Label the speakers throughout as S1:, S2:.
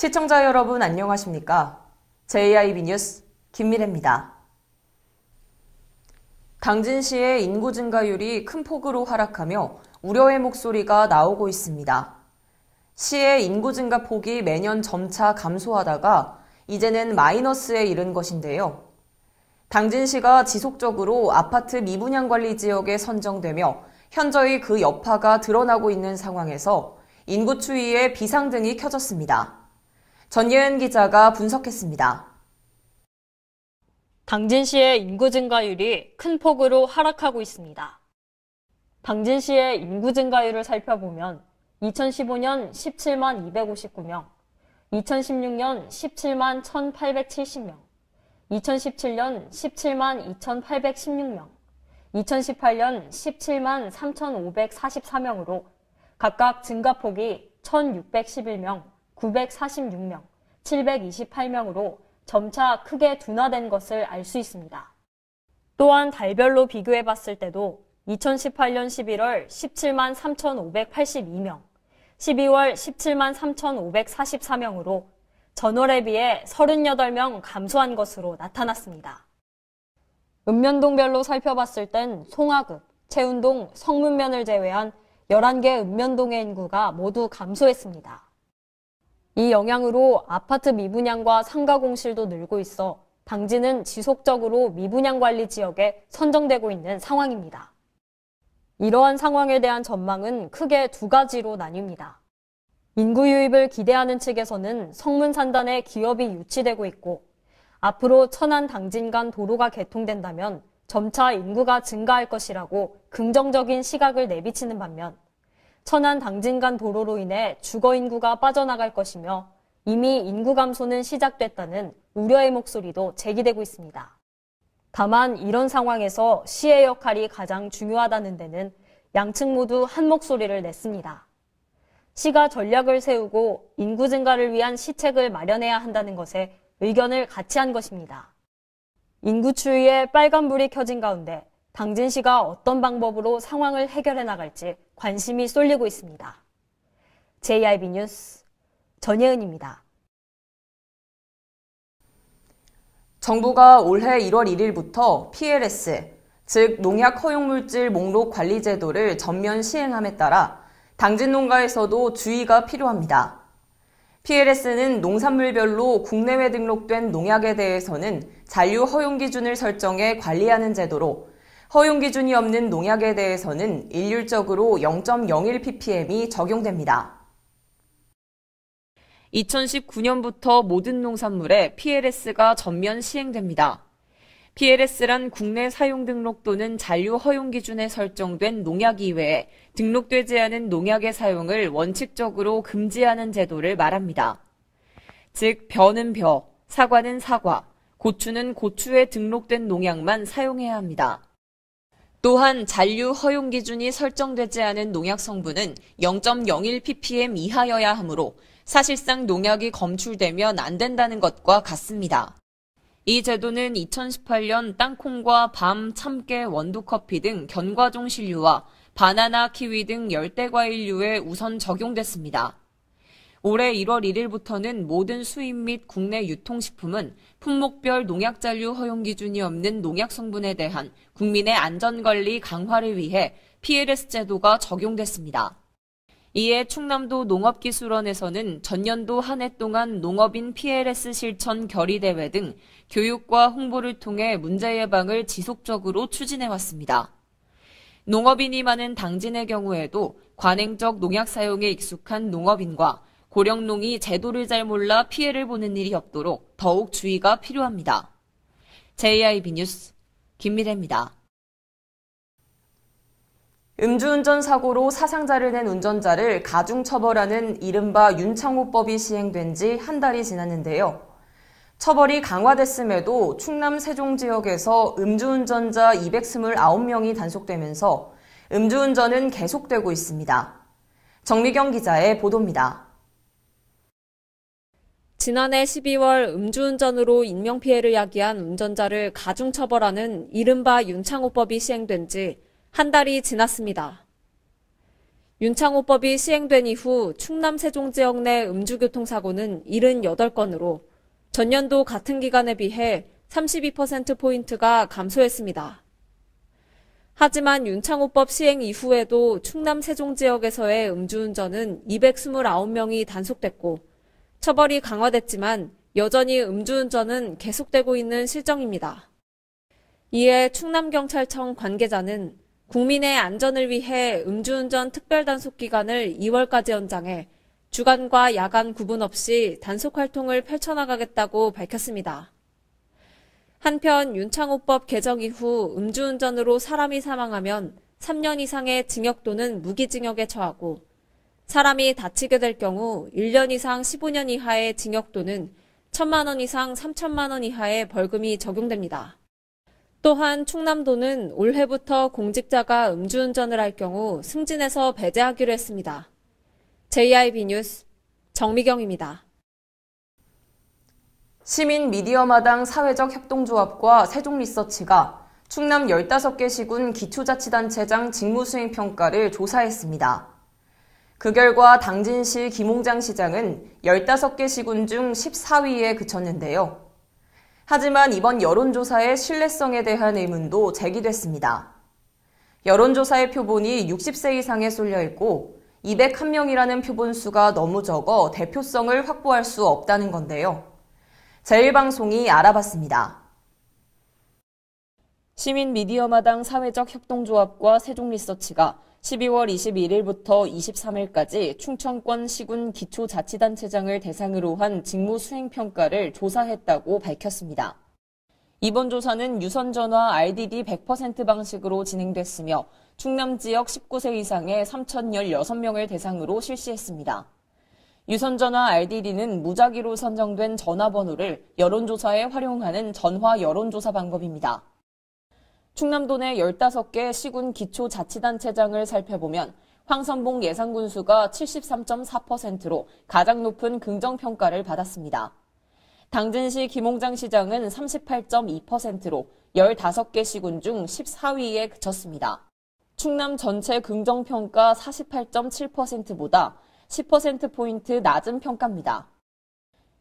S1: 시청자 여러분 안녕하십니까? JIB 뉴스 김미래입니다. 당진시의 인구 증가율이 큰 폭으로 하락하며 우려의 목소리가 나오고 있습니다. 시의 인구 증가 폭이 매년 점차 감소하다가 이제는 마이너스에 이른 것인데요. 당진시가 지속적으로 아파트 미분양 관리 지역에 선정되며 현저히 그 여파가 드러나고 있는 상황에서 인구 추이에 비상등이 켜졌습니다. 전예은 기자가 분석했습니다.
S2: 당진시의 인구 증가율이 큰 폭으로 하락하고 있습니다. 당진시의 인구 증가율을 살펴보면 2015년 17만 259명, 2016년 17만 1,870명, 2017년 17만 2,816명, 2018년 17만 3,544명으로 각각 증가폭이 1,611명, 946명, 728명으로 점차 크게 둔화된 것을 알 수 있습니다. 또한 달별로 비교해 봤을 때도 2018년 11월 17만 3,582명, 12월 17만 3,544명으로 전월에 비해 38명 감소한 것으로 나타났습니다. 읍면동별로 살펴봤을 땐 송하급, 채운동, 성문면을 제외한 11개 읍면동의 인구가 모두 감소했습니다. 이 영향으로 아파트 미분양과 상가 공실도 늘고 있어 당진은 지속적으로 미분양 관리 지역에 선정되고 있는 상황입니다. 이러한 상황에 대한 전망은 크게 두 가지로 나뉩니다. 인구 유입을 기대하는 측에서는 성문산단에 기업이 유치되고 있고 앞으로 천안 당진 간 도로가 개통된다면 점차 인구가 증가할 것이라고 긍정적인 시각을 내비치는 반면 천안 당진 간 도로로 인해 주거 인구가 빠져나갈 것이며 이미 인구 감소는 시작됐다는 우려의 목소리도 제기되고 있습니다. 다만 이런 상황에서 시의 역할이 가장 중요하다는 데는 양측 모두 한 목소리를 냈습니다. 시가 전략을 세우고 인구 증가를 위한 시책을 마련해야 한다는 것에 의견을 같이 한 것입니다. 인구 추이에 빨간불이 켜진 가운데 당진시가 어떤 방법으로 상황을 해결해 나갈지 관심이 쏠리고 있습니다. JIB 뉴스 전예은입니다.
S1: 정부가 올해 1월 1일부터 PLS, 즉 농약 허용물질 목록 관리 제도를 전면 시행함에 따라 당진 농가에서도 주의가 필요합니다. PLS는 농산물별로 국내외 등록된 농약에 대해서는 잔류 허용 기준을 설정해 관리하는 제도로 허용 기준이 없는 농약에 대해서는 일률적으로 0.01ppm이 적용됩니다. 2019년부터 모든 농산물에 PLS가 전면 시행됩니다. PLS란 국내 사용 등록 또는 잔류 허용 기준에 설정된 농약 이외에 등록되지 않은 농약의 사용을 원칙적으로 금지하는 제도를 말합니다. 즉, 벼는 벼, 사과는 사과, 고추는 고추에 등록된 농약만 사용해야 합니다. 또한 잔류 허용 기준이 설정되지 않은 농약 성분은 0.01ppm 이하여야 하므로 사실상 농약이 검출되면 안 된다는 것과 같습니다. 이 제도는 2018년 땅콩과 밤, 참깨, 원두커피 등 견과종 신류와 바나나, 키위 등 열대과일류에 우선 적용됐습니다. 올해 1월 1일부터는 모든 수입 및 국내 유통식품은 품목별 농약 잔류 허용 기준이 없는 농약 성분에 대한 국민의 안전관리 강화를 위해 PLS 제도가 적용됐습니다. 이에 충남도 농업기술원에서는 전년도 한 해 동안 농업인 PLS 실천 결의대회 등 교육과 홍보를 통해 문제 예방을 지속적으로 추진해왔습니다. 농업인이 많은 당진의 경우에도 관행적 농약 사용에 익숙한 농업인과 고령농이 제도를 잘 몰라 피해를 보는 일이 없도록 더욱 주의가 필요합니다. JIB 뉴스 김미래입니다. 음주운전 사고로 사상자를 낸 운전자를 가중처벌하는 이른바 윤창호법이 시행된 지 한 달이 지났는데요. 처벌이 강화됐음에도 충남 세종 지역에서 음주운전자 229명이 단속되면서 음주운전은 계속되고 있습니다. 정미경 기자의 보도입니다.
S2: 지난해 12월 음주운전으로 인명피해를 야기한 운전자를 가중처벌하는 이른바 윤창호법이 시행된 지 한 달이 지났습니다. 윤창호법이 시행된 이후 충남 세종 지역 내 음주교통사고는 78건으로 전년도 같은 기간에 비해 32%포인트가 감소했습니다. 하지만 윤창호법 시행 이후에도 충남 세종 지역에서의 음주운전은 229명이 단속됐고 처벌이 강화됐지만 여전히 음주운전은 계속되고 있는 실정입니다. 이에 충남경찰청 관계자는 국민의 안전을 위해 음주운전 특별단속 기간을 2월까지 연장해 주간과 야간 구분 없이 단속 활동을 펼쳐나가겠다고 밝혔습니다. 한편 윤창호법 개정 이후 음주운전으로 사람이 사망하면 3년 이상의 징역 또는 무기징역에 처하고 사람이 다치게 될 경우 1년 이상 15년 이하의 징역 또는 1,000만 원 이상 3,000만 원 이하의 벌금이 적용됩니다. 또한 충남도는 올해부터 공직자가 음주운전을 할 경우 승진에서 배제하기로 했습니다. JIB 뉴스 정미경입니다.
S1: 시민 미디어마당 사회적 협동조합과 세종리서치가 충남 15개 시군 기초자치단체장 직무수행평가를 조사했습니다. 그 결과 당진시 김홍장 시장은 15개 시군 중 14위에 그쳤는데요. 하지만 이번 여론조사의 신뢰성에 대한 의문도 제기됐습니다. 여론조사의 표본이 60세 이상에 쏠려 있고 201명이라는 표본수가 너무 적어 대표성을 확보할 수 없다는 건데요. 제1방송이 알아봤습니다. 시민미디어마당 사회적 협동조합과 세종리서치가 12월 21일부터 23일까지 충청권 시군 기초자치단체장을 대상으로 한 직무수행평가를 조사했다고 밝혔습니다. 이번 조사는 유선전화 RDD 100% 방식으로 진행됐으며 충남 지역 19세 이상의 3,016명을 대상으로 실시했습니다. 유선전화 RDD는 무작위로 선정된 전화번호를 여론조사에 활용하는 전화 여론조사 방법입니다. 충남도 내 15개 시군 기초자치단체장을 살펴보면 황선봉 예산군수가 73.4%로 가장 높은 긍정평가를 받았습니다. 당진시 김홍장 시장은 38.2%로 15개 시군 중 14위에 그쳤습니다. 충남 전체 긍정평가 48.7%보다 10%포인트 낮은 평가입니다.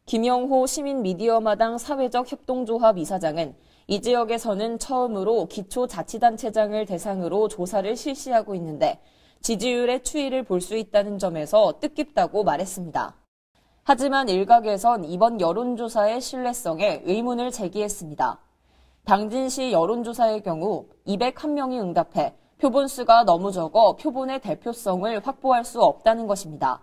S1: 김영호 시민미디어마당 사회적 협동조합 이사장은 이 지역에서는 처음으로 기초자치단체장을 대상으로 조사를 실시하고 있는데 지지율의 추이를 볼 수 있다는 점에서 뜻깊다고 말했습니다. 하지만 일각에선 이번 여론조사의 신뢰성에 의문을 제기했습니다. 당진시 여론조사의 경우 201명이 응답해 표본수가 너무 적어 표본의 대표성을 확보할 수 없다는 것입니다.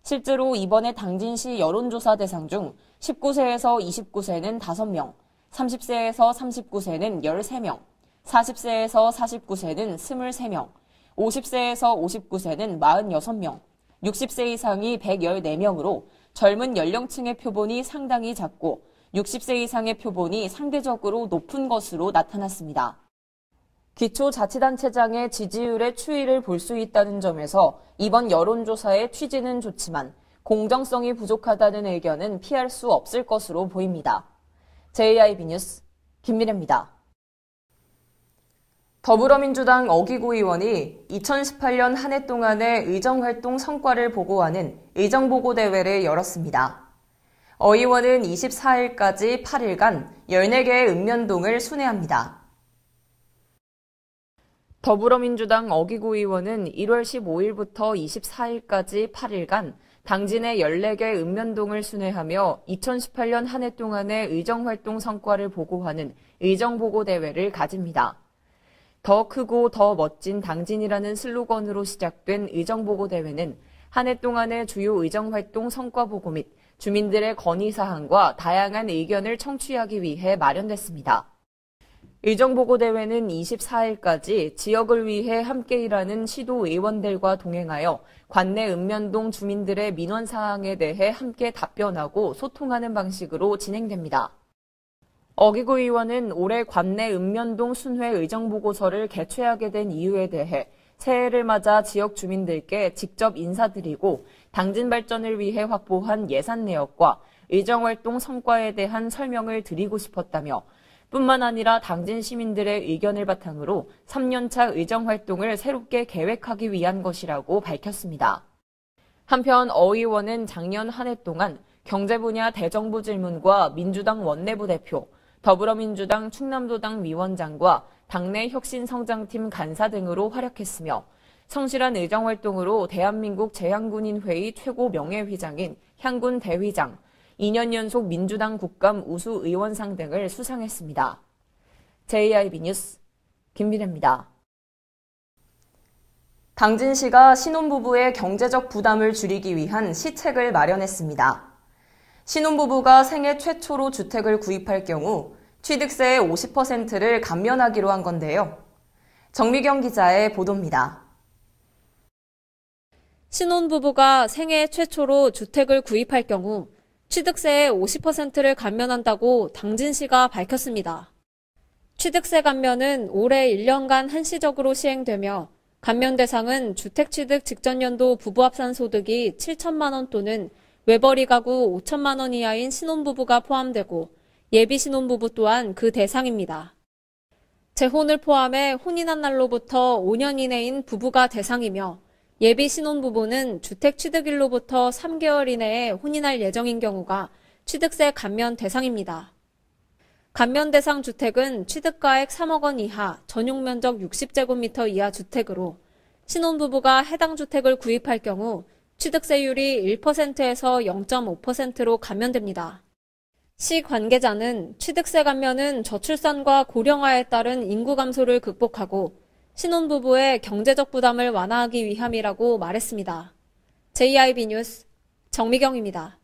S1: 실제로 이번에 당진시 여론조사 대상 중 19세에서 29세는 5명, 30세에서 39세는 13명, 40세에서 49세는 23명, 50세에서 59세는 46명, 60세 이상이 114명으로 젊은 연령층의 표본이 상당히 작고 60세 이상의 표본이 상대적으로 높은 것으로 나타났습니다. 기초자치단체장의 지지율의 추이를 볼 수 있다는 점에서 이번 여론조사의 취지는 좋지만 공정성이 부족하다는 의견은 피할 수 없을 것으로 보입니다. JIB 뉴스 김미래입니다. 더불어민주당 어기구 의원이 2018년 한 해 동안의 의정활동 성과를 보고하는 의정보고대회를 열었습니다. 어 의원은 24일까지 8일간 14개의 읍면동을 순회합니다. 더불어민주당 어기구 의원은 1월 15일부터 24일까지 8일간 당진의 14개 읍면동을 순회하며 2018년 한 해 동안의 의정활동 성과를 보고하는 의정보고대회를 가집니다. 더 크고 더 멋진 당진이라는 슬로건으로 시작된 의정보고대회는 한 해 동안의 주요 의정활동 성과 보고 및 주민들의 건의사항과 다양한 의견을 청취하기 위해 마련됐습니다. 의정보고대회는 24일까지 지역을 위해 함께 일하는 시도의원들과 동행하여 관내 읍면동 주민들의 민원사항에 대해 함께 답변하고 소통하는 방식으로 진행됩니다. 어기구 의원은 올해 관내 읍면동 순회 의정보고서를 개최하게 된 이유에 대해 새해를 맞아 지역 주민들께 직접 인사드리고 당진 발전을 위해 확보한 예산 내역과 의정활동 성과에 대한 설명을 드리고 싶었다며 뿐만 아니라 당진 시민들의 의견을 바탕으로 3년차 의정활동을 새롭게 계획하기 위한 것이라고 밝혔습니다. 한편 어 의원은 작년 한 해 동안 경제 분야 대정부 질문과 민주당 원내부 대표, 더불어민주당 충남도당 위원장과 당내 혁신성장팀 간사 등으로 활약했으며 성실한 의정활동으로 대한민국 제향군인회의 최고 명예회장인 향군 대회장, 2년 연속 민주당 국감 우수 의원상 등을 수상했습니다. JIB 뉴스 김민혜입니다. 당진시가 신혼부부의 경제적 부담을 줄이기 위한 시책을 마련했습니다. 신혼부부가 생애 최초로 주택을 구입할 경우 취득세의 50%를 감면하기로 한 건데요. 정미경 기자의 보도입니다.
S2: 신혼부부가 생애 최초로 주택을 구입할 경우 취득세의 50%를 감면한다고 당진시가 밝혔습니다. 취득세 감면은 올해 1년간 한시적으로 시행되며 감면 대상은 주택취득 직전 연도 부부 합산 소득이 7천만 원 또는 외벌이 가구 5천만 원 이하인 신혼부부가 포함되고 예비 신혼부부 또한 그 대상입니다. 재혼을 포함해 혼인한 날로부터 5년 이내인 부부가 대상이며 예비 신혼부부는 주택취득일로부터 3개월 이내에 혼인할 예정인 경우가 취득세 감면 대상입니다. 감면 대상 주택은 취득가액 3억 원 이하, 전용면적 60제곱미터 이하 주택으로 신혼부부가 해당 주택을 구입할 경우 취득세율이 1%에서 0.5%로 감면됩니다. 시 관계자는 취득세 감면은 저출산과 고령화에 따른 인구 감소를 극복하고 신혼부부의 경제적 부담을 완화하기 위함이라고 말했습니다. JIB 뉴스 정미경입니다.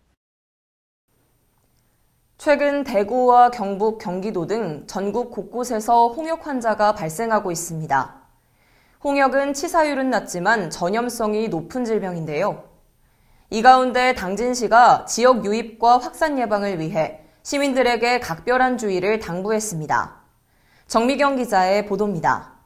S1: 최근 대구와 경북, 경기도 등 전국 곳곳에서 홍역 환자가 발생하고 있습니다. 홍역은 치사율은 낮지만 전염성이 높은 질병인데요. 이 가운데 당진시가 지역 유입과 확산 예방을 위해 시민들에게 각별한 주의를 당부했습니다. 정미경 기자의 보도입니다.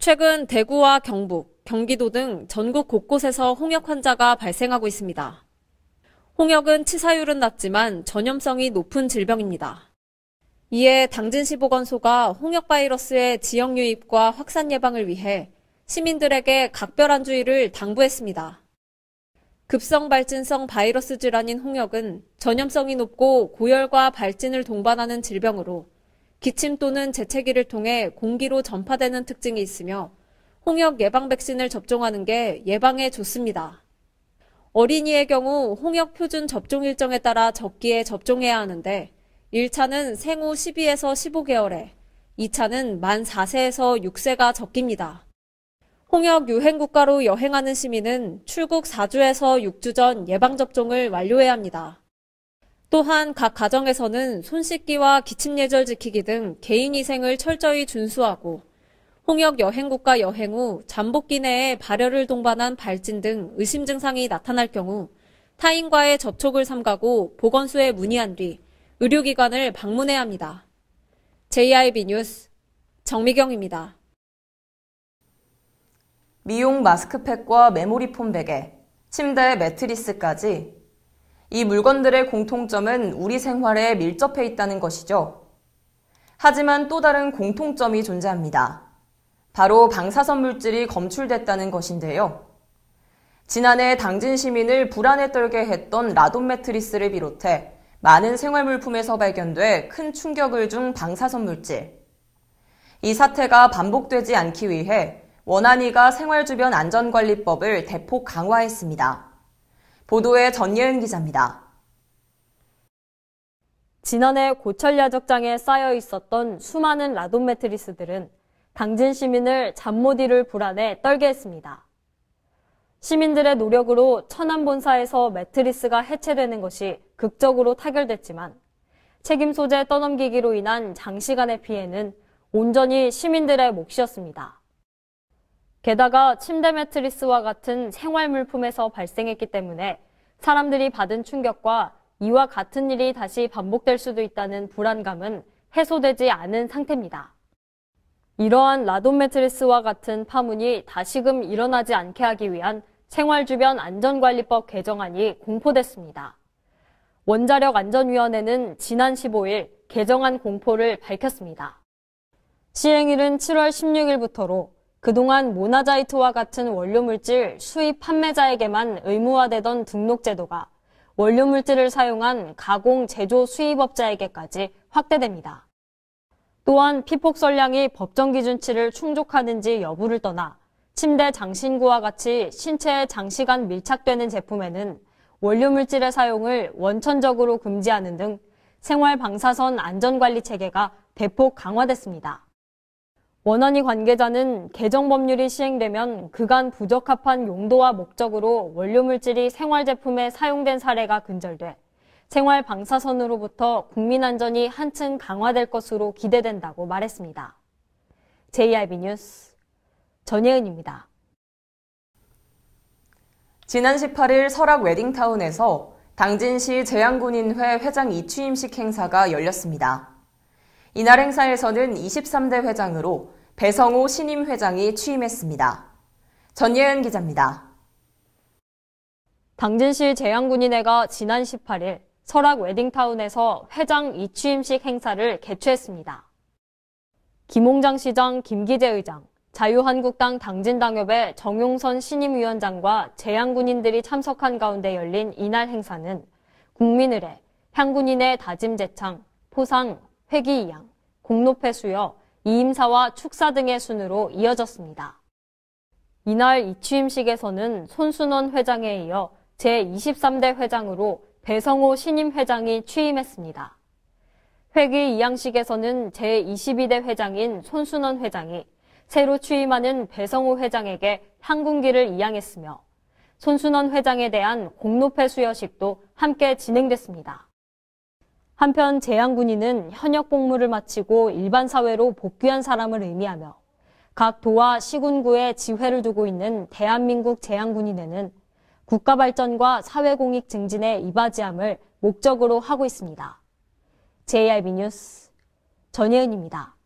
S2: 최근 대구와 경북, 경기도 등 전국 곳곳에서 홍역 환자가 발생하고 있습니다. 홍역은 치사율은 낮지만 전염성이 높은 질병입니다. 이에 당진시보건소가 홍역 바이러스의 지역 유입과 확산 예방을 위해 시민들에게 각별한 주의를 당부했습니다. 급성 발진성 바이러스 질환인 홍역은 전염성이 높고 고열과 발진을 동반하는 질병으로 기침 또는 재채기를 통해 공기로 전파되는 특징이 있으며 홍역 예방 백신을 접종하는 게 예방에 좋습니다. 어린이의 경우 홍역 표준 접종 일정에 따라 적기에 접종해야 하는데 1차는 생후 12에서 15개월에, 2차는 만 4세에서 6세가 적기입니다. 홍역 유행 국가로 여행하는 시민은 출국 4주에서 6주 전 예방접종을 완료해야 합니다. 또한 각 가정에서는 손 씻기와 기침 예절 지키기 등 개인위생을 철저히 준수하고 홍역 여행 국가 여행 후 잠복기 내에 발열을 동반한 발진 등 의심 증상이 나타날 경우 타인과의 접촉을 삼가고 보건소에 문의한 뒤 의료기관을 방문해야 합니다. JIB 뉴스 정미경입니다.
S1: 미용 마스크팩과 메모리 폼 베개, 침대 매트리스까지 이 물건들의 공통점은 우리 생활에 밀접해 있다는 것이죠. 하지만 또 다른 공통점이 존재합니다. 바로 방사선 물질이 검출됐다는 것인데요. 지난해 당진 시민을 불안에 떨게 했던 라돈 매트리스를 비롯해 많은 생활물품에서 발견돼 큰 충격을 준 방사선 물질. 이 사태가 반복되지 않기 위해 원안위가 생활주변 안전관리법을 대폭 강화했습니다. 보도에 전예은 기자입니다.
S3: 지난해 고철 야적장에 쌓여 있었던 수많은 라돈 매트리스들은 당진 시민을 잠 못 이룰 불안에 떨게 했습니다. 시민들의 노력으로 천안 본사에서 매트리스가 해체되는 것이 극적으로 타결됐지만 책임 소재 떠넘기기로 인한 장시간의 피해는 온전히 시민들의 몫이었습니다. 게다가 침대 매트리스와 같은 생활물품에서 발생했기 때문에 사람들이 받은 충격과 이와 같은 일이 다시 반복될 수도 있다는 불안감은 해소되지 않은 상태입니다. 이러한 라돈 매트리스와 같은 파문이 다시금 일어나지 않게 하기 위한 생활주변 안전관리법 개정안이 공포됐습니다. 원자력안전위원회는 지난 15일 개정안 공포를 밝혔습니다. 시행일은 7월 16일부터로 그동안 모나자이트와 같은 원료물질 수입 판매자에게만 의무화되던 등록제도가 원료물질을 사용한 가공, 제조, 수입업자에게까지 확대됩니다. 또한 피폭 선량이 법정 기준치를 충족하는지 여부를 떠나 침대 장신구와 같이 신체에 장시간 밀착되는 제품에는 원료물질의 사용을 원천적으로 금지하는 등 생활 방사선 안전관리 체계가 대폭 강화됐습니다. 원안위 관계자는 개정 법률이 시행되면 그간 부적합한 용도와 목적으로 원료물질이 생활제품에 사용된 사례가 근절돼 생활 방사선으로부터 국민 안전이 한층 강화될 것으로 기대된다고 말했습니다. JRB 뉴스 전예은입니다.
S1: 지난 18일 설악 웨딩타운에서 당진시 제양군인회 회장 이취임식 행사가 열렸습니다. 이날 행사에서는 23대 회장으로 배성호 신임 회장이 취임했습니다. 전예은 기자입니다.
S3: 당진시 제양군인회가 지난 18일 설악 웨딩타운에서 회장 이취임식 행사를 개최했습니다. 김홍장 시장, 김기재 의장, 자유한국당 당진당협의 정용선 신임위원장과 제양군인들이 참석한 가운데 열린 이날 행사는 국민의례, 향군인의 다짐 제창, 포상, 회기이양, 공로패 수여, 이임사와 축사 등의 순으로 이어졌습니다. 이날 이취임식에서는 손순원 회장에 이어 제23대 회장으로 배성호 신임 회장이 취임했습니다. 회기이양식에서는 제22대 회장인 손순원 회장이 새로 취임하는 배성호 회장에게 향군기를 이양했으며 손순원 회장에 대한 공로패 수여식도 함께 진행됐습니다. 한편 제양군인은 현역 복무를 마치고 일반 사회로 복귀한 사람을 의미하며 각 도와 시군구에 지회를 두고 있는 대한민국 제양군인회는 국가 발전과 사회 공익 증진에 이바지함을 목적으로 하고 있습니다. JRB 뉴스 전예은입니다.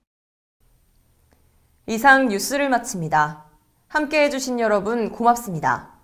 S1: 이상 뉴스를 마칩니다. 함께해 주신 여러분 고맙습니다.